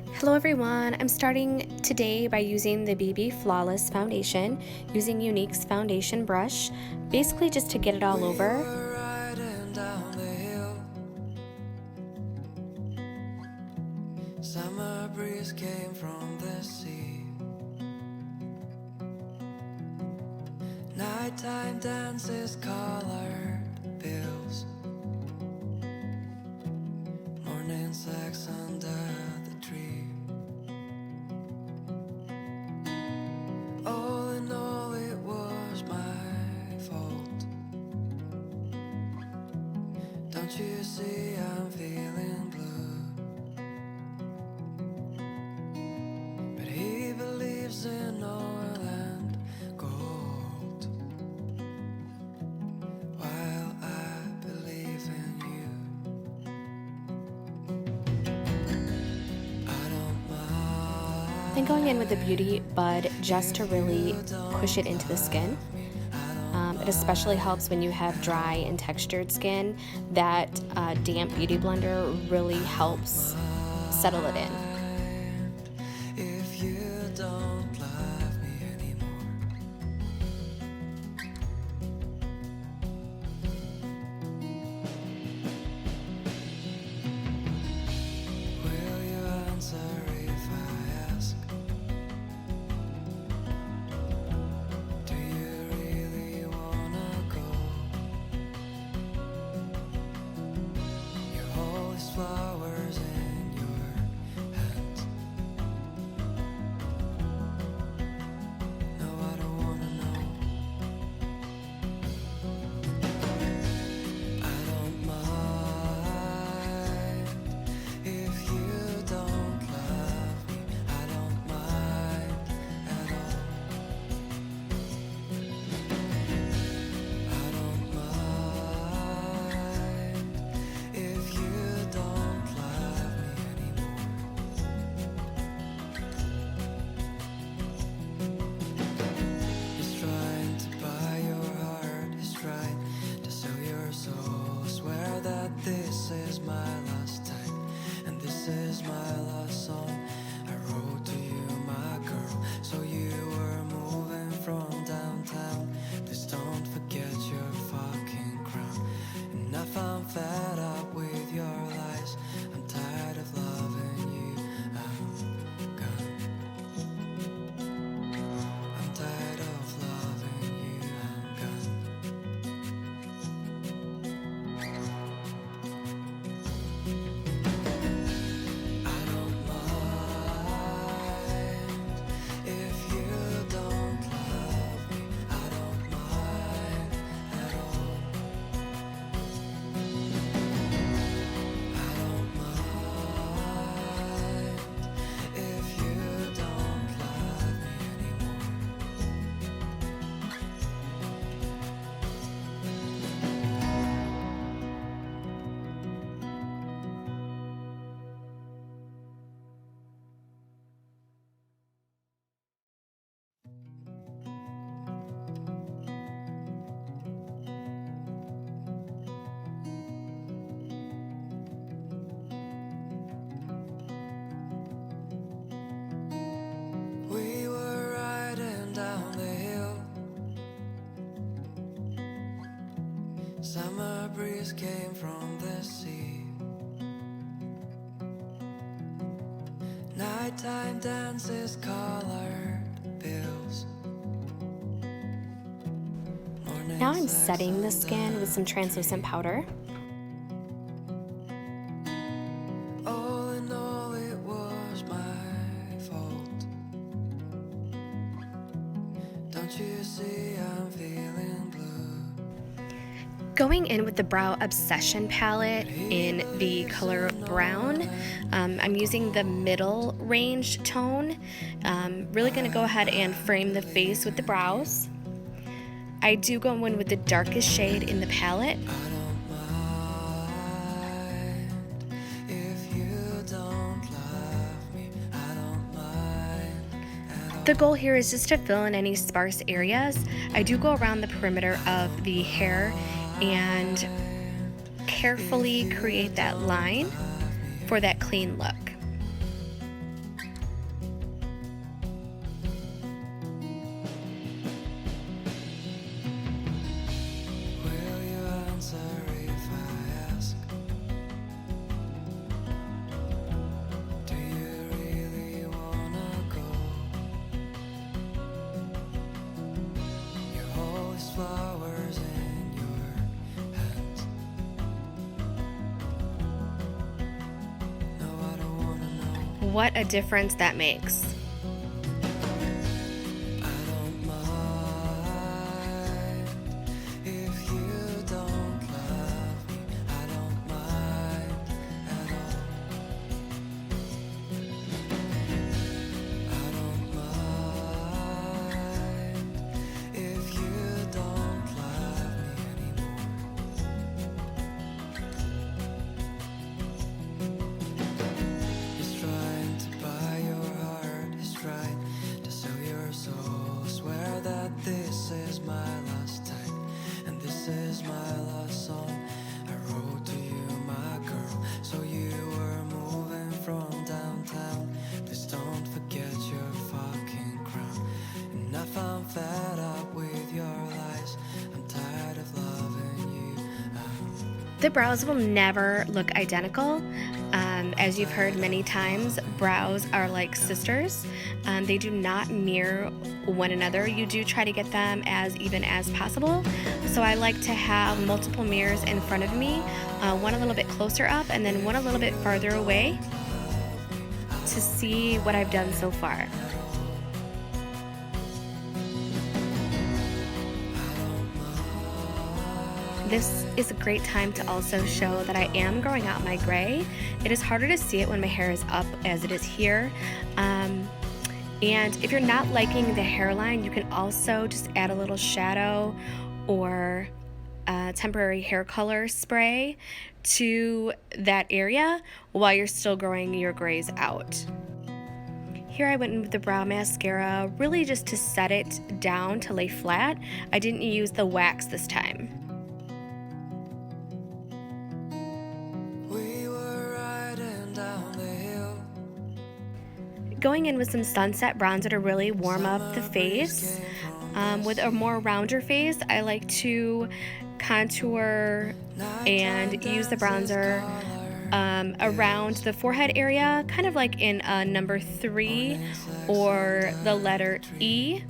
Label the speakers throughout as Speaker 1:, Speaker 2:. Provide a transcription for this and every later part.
Speaker 1: Hello everyone, I'm starting today by using the BB Flawless Foundation, using Younique's foundation brush, basically just to get it all over.
Speaker 2: Were riding down the hill. Summer breeze came from the sea. Nighttime dances, colored pills. Morning sex under the tree. All in all, it was my fault. Don't you see I'm feeling blue? But he believes in oil and gold, while I believe in you. I don't mind.
Speaker 1: Then going in with the Beauty Bud just to really push it into the skin. It especially helps when you have dry and textured skin. That damp Beauty Blender really helps settle it in.
Speaker 2: If you don't love me anymore. Will you answer if I ask? Do you really wanna go? You hold these flowers in your hands. No, I don't wanna know. I don't mind if you don't love me. I don't mind at all. I don't mind if you don't love me anymore. He's trying to buy your heart, he's trying to sell your soul. Swear that this is my last time, and this is my last song I wrote to you, my girl. So you were moving from downtown. Please don't forget your fucking crown. And I found fed up with your lies. I'm tired of loving you. I'm gone. I'm tired of loving you. I'm gone. I don't mind if you don't love me. I don't mind at all. I don't mind if you don't love me anymore. We were riding down the hill. Summer breeze came from the sea. Nighttime dances, colored pills.
Speaker 1: Now I'm setting the skin with some translucent powder.
Speaker 2: All in all, it was my fault. Don't you see I'm feeling blue?
Speaker 1: Going in with the Brow Obsession palette in the color brown. I'm using the middle range tone. Really gonna go ahead and frame the face with the brows. I do go in with the darkest shade in the palette.
Speaker 2: I don't mind if you don't love me. I don't mind at all.
Speaker 1: The goal here is just to fill in any sparse areas. I do go around the perimeter of the hair and carefully create that line for that clean look. what a difference that makes.
Speaker 2: I don't mind if you don't love me. I don't mind at all. I don't mind if you don't love me anymore. He's trying to buy your heart. He's trying to sell your soul. Swear that this is my last time, and this is my last song I wrote to you, my girl. So you were moving from downtown. Please don't forget your fucking crown. And I found fed up with your lies. I'm tired of loving you.
Speaker 1: The brows will never look identical. As you've heard many times, brows are like sisters. They do not mirror one another. You do try to get them as even as possible. So I like to have multiple mirrors in front of me, one a little bit closer up and then one a little bit farther away to see what I've done so far. This is a great time to also show that I am growing out my gray. It is harder to see it when my hair is up as it is here. And if you're not liking the hairline, you can also just add a little shadow or temporary hair color spray to that area while you're still growing your grays out. Here I went in with the brow mascara, really just to set it down to lay flat. I didn't use the wax this time.
Speaker 2: We were riding down the hill.
Speaker 1: Going in with some sunset bronzer to really warm up the face. With a more rounder face, I like to contour and use the bronzer around the forehead area, kind of like in number 3 or the letter E.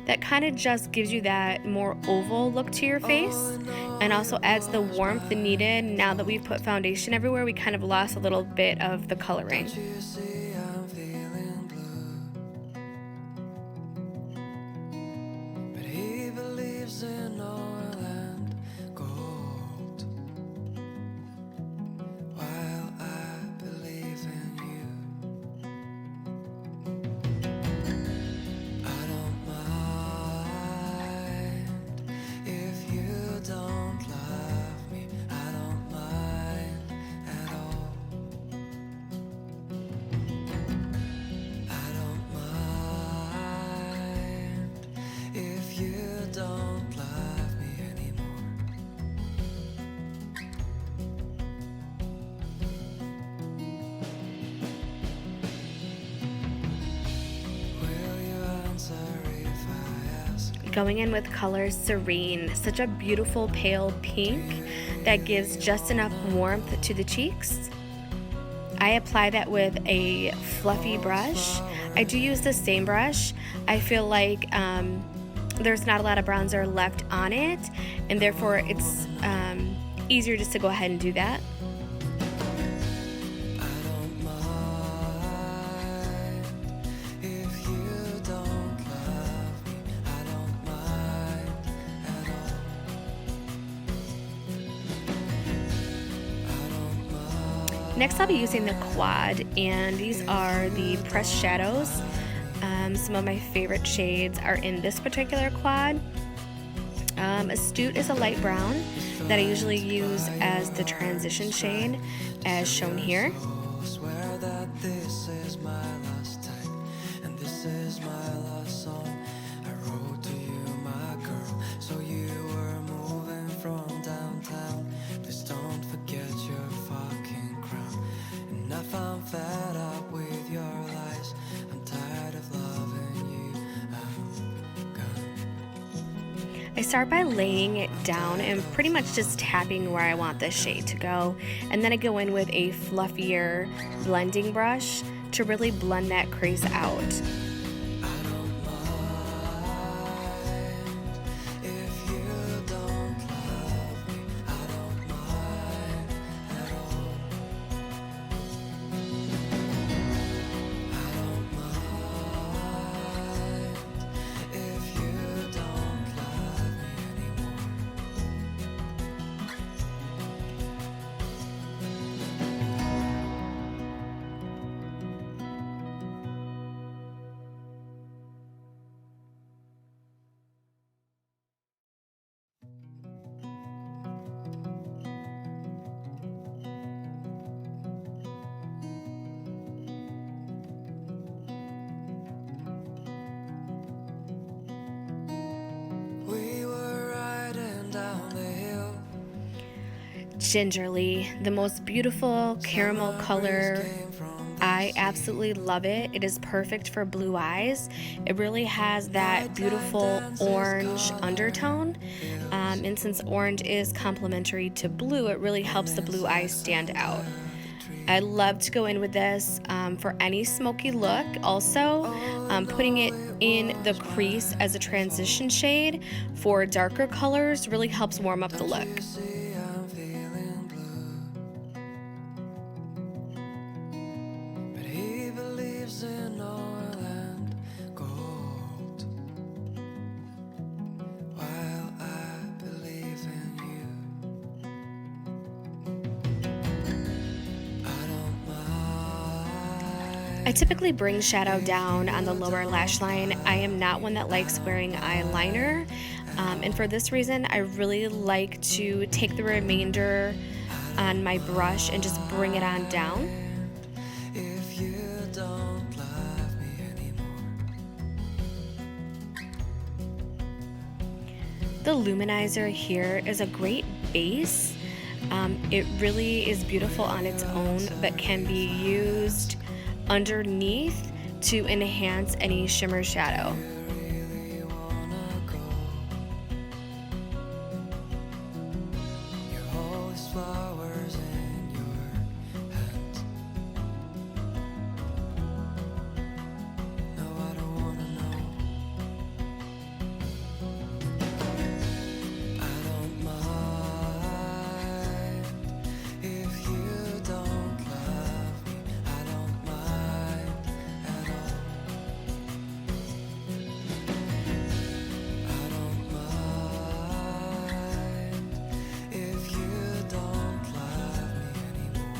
Speaker 1: That kind of just gives you that more oval look to your face and also adds the warmth needed. Now that we've put foundation everywhere, we kind of lost a little bit of the coloring.
Speaker 2: You see, I'm feeling blue. But he believes in oil and gold, while I believe in you. I don't mind if you don't love me. I don't mind at all. I don't mind if you don't love me anymore. Will you answer if I ask?
Speaker 1: Going in with color Serene, such a beautiful pale pink that gives just enough warmth to the cheeks. I apply that with a fluffy brush. I do use the same brush. I feel like there's not a lot of bronzer left on it, and therefore it's easier just to go ahead and do that.
Speaker 2: I don't mind if you don't love me. I don't mind at all. I don't mind.
Speaker 1: Next I'll be using the Quad, and these are the pressed shadows. Some of my favorite shades are in this particular Quad. Astute is a light brown that I usually use as the transition shade, as shown here.
Speaker 2: Swear that this is my last time, and this is my last song I wrote to you, my girl. So you were moving from downtown. Please don't forget your fucking crown. And I found fed up with your lies. I'm tired of loving you. I'm gone.
Speaker 1: I start by laying it down and pretty much just tapping where I want this shade to go, and then I go in with a fluffier blending brush to really blend that crease out.
Speaker 2: I don't mind if you don't love me. I don't mind at all. I
Speaker 1: Gingerly, the most beautiful caramel color. I absolutely love it. It is perfect for blue eyes. It really has that beautiful orange undertone. And since orange is complementary to blue, it really helps the blue eyes stand out. I love to go in with this for any smoky look. Also, putting it in the crease as a transition shade for darker colors really helps warm up the look.
Speaker 2: See, I'm feeling blue, but he believes in oil and gold, while I believe in you. I don't mind.
Speaker 1: I typically bring shadow down on the lower lash line. I am not one that likes wearing eyeliner. And for this reason, I really like to take the remainder on my brush and just bring it on down.
Speaker 2: If you don't love me anymore.
Speaker 1: The luminizer here is a great base. It really is beautiful on its own, but can be used underneath to enhance any shimmer shadow.
Speaker 2: Really wanna go. You hold these flowers in your hands. No, I don't wanna know. I don't mind if you don't love me. I don't mind at all. I don't mind if you don't love me anymore.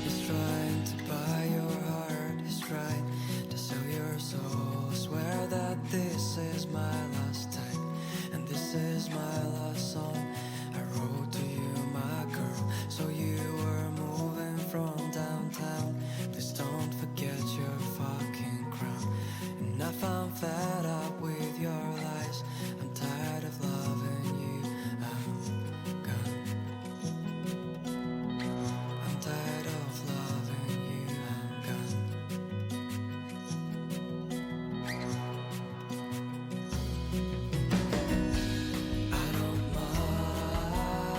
Speaker 2: He's trying to buy your heart, he's trying to sell your soul. Swear that this is my last time, and this is my last song I wrote to you, my girl. So you were moving from downtown. Please don't forget your fucking crown. And I found fed up with your lies. I'm tired of loving you. I'm gone. I'm tired of loving you. I'm gone. I don't mind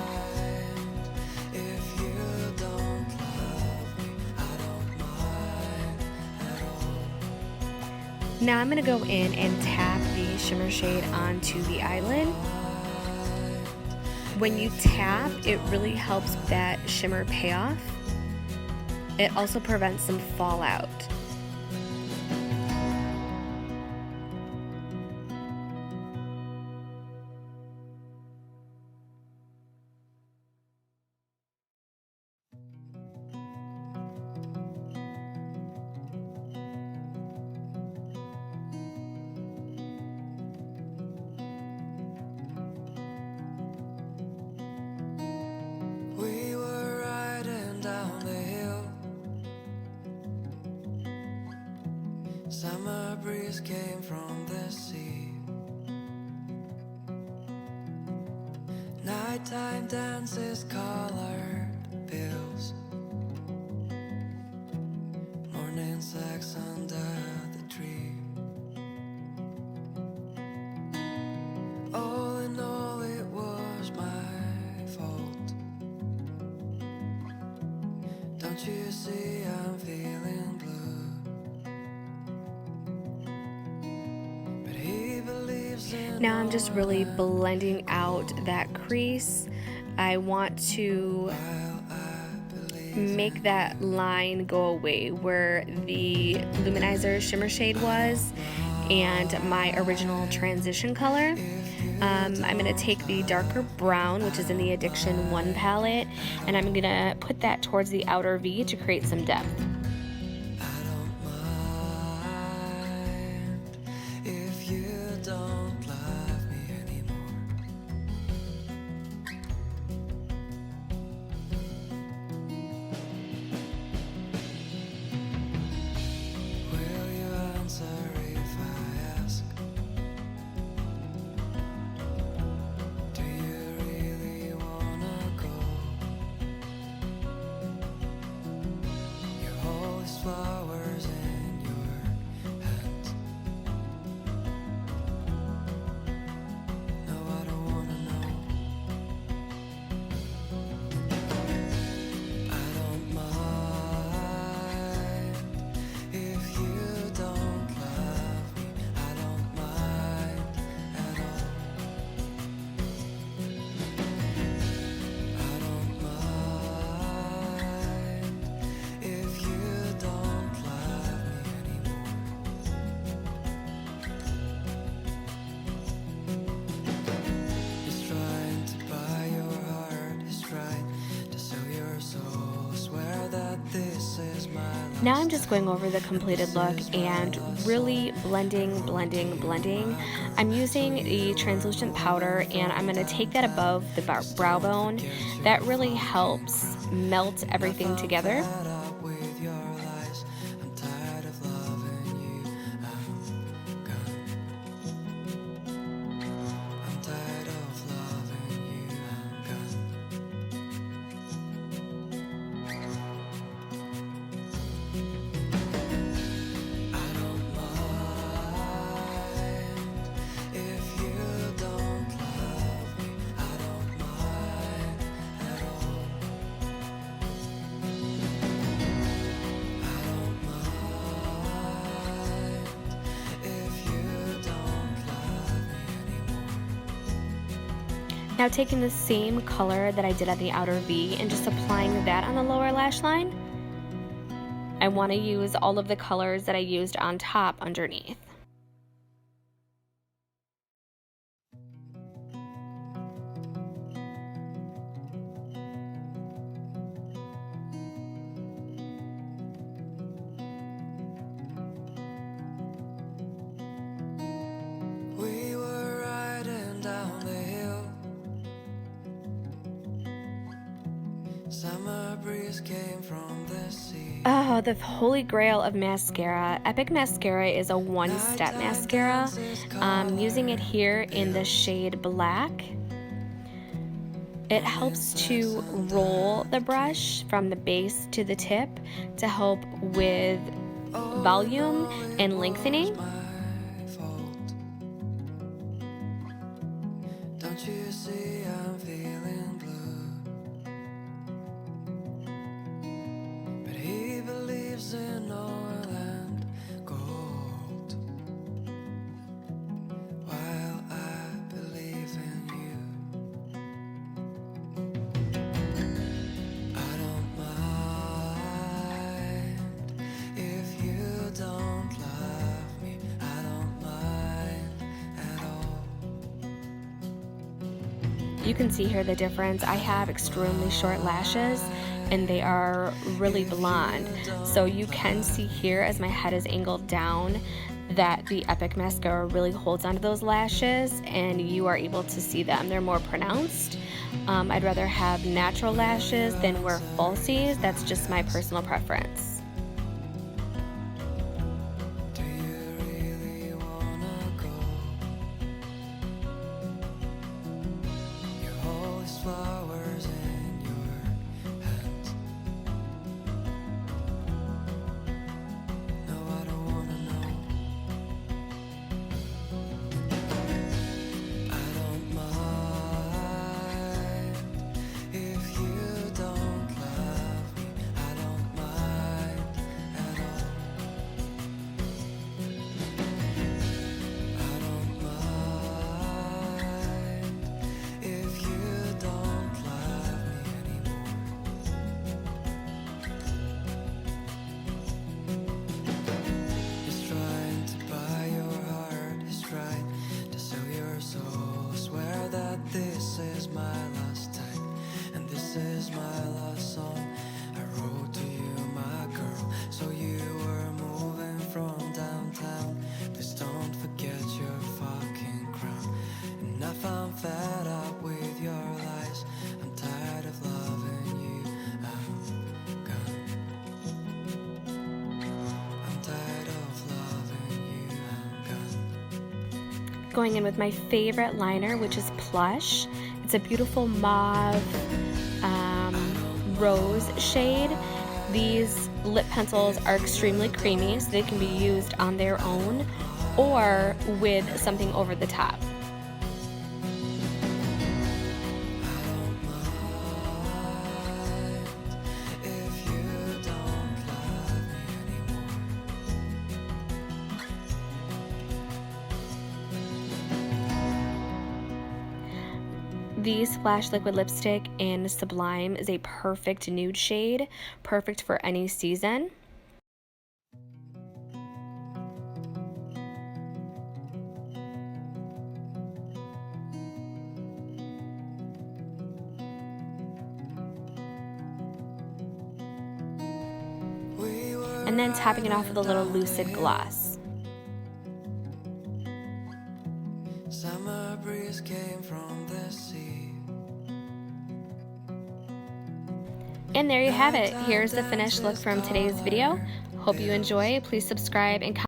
Speaker 2: if you don't love me. I don't mind at all.
Speaker 1: Now I'm going to go in and tap the shimmer shade onto the eyelid. When you tap, it really helps that shimmer pay off. It also prevents some fallout.
Speaker 2: We were riding down the hill. Summer breeze came from the sea. Nighttime dances, colored pills. Morning sex under the tree. All in all, it was my fault. Don't you see I'm feeling blue? But he believes in
Speaker 1: Now I'm just really blending out that crease. I want to make that line go away where the luminizer shimmer shade was and my original transition color. I'm going to take the darker brown, which is in the Addiction 1 palette, and I'm going to put that towards the outer V to create some depth.
Speaker 2: I don't mind if you don't love me anymore. Will you answer if I ask?
Speaker 1: Now I'm just going over the completed look and really blending. I'm using the translucent powder, and I'm going to take that above the brow bone. That really helps melt everything together.
Speaker 2: Fed up with your lies. I'm tired of loving you. I'm gone. I'm tired of loving you. I'm gone. I don't mind if you don't love me. I don't mind at all. I don't mind if you don't love me anymore.
Speaker 1: Now taking the same color that I did at the outer V and just applying that on the lower lash line. I want to use all of the colors that I used on top underneath.
Speaker 2: We were riding down the hill. Summer breeze came from the sea.
Speaker 1: Oh, the holy grail of mascara. Epic Mascara is a one-step mascara. I'm using it here in the shade Black. It helps to roll the brush from the base to the tip to help with volume and lengthening.
Speaker 2: My fault. Don't you see I'm feeling blue? But he believes in oil and gold, while I believe in you. I don't mind if you don't love me. I don't mind at all.
Speaker 1: You can see here the difference. I have extremely short lashes and they are really blonde. So you can see here as my head is angled down that the Epic Mascara really holds onto those lashes and you are able to see them. They're more pronounced. I'd rather have natural lashes than wear falsies. That's just my personal preference.
Speaker 2: Do you really wanna go? You hold these flowers in your hands. No, I don't wanna know. I don't mind if you don't love me. I don't mind at all. I don't mind if you don't love me anymore. He's trying to buy your heart. He's trying to sell your soul. I swear that this is my last time, and this is my last song I wrote to you, my girl. So you were moving from downtown. Please don't forget your fucking crown. And I found fed up with your lies. I'm tired of loving you. I'm gone. I'm tired of loving you. I'm gone.
Speaker 1: Going in with my favorite liner, which is Plush. It's a beautiful mauve rose shade. These lip pencils are extremely creamy, so they can be used on their own or with something over the top.
Speaker 2: If you don't love me anymore.
Speaker 1: The Splash Liquid Lipstick in Sublime is a perfect nude shade, perfect for any season.
Speaker 2: We were
Speaker 1: and then topping it off with a little Lucid Gloss.
Speaker 2: Summer breeze came from the sea.
Speaker 1: And there you have it. Here's the finished look from today's video. Hope you enjoy. Please subscribe and comment.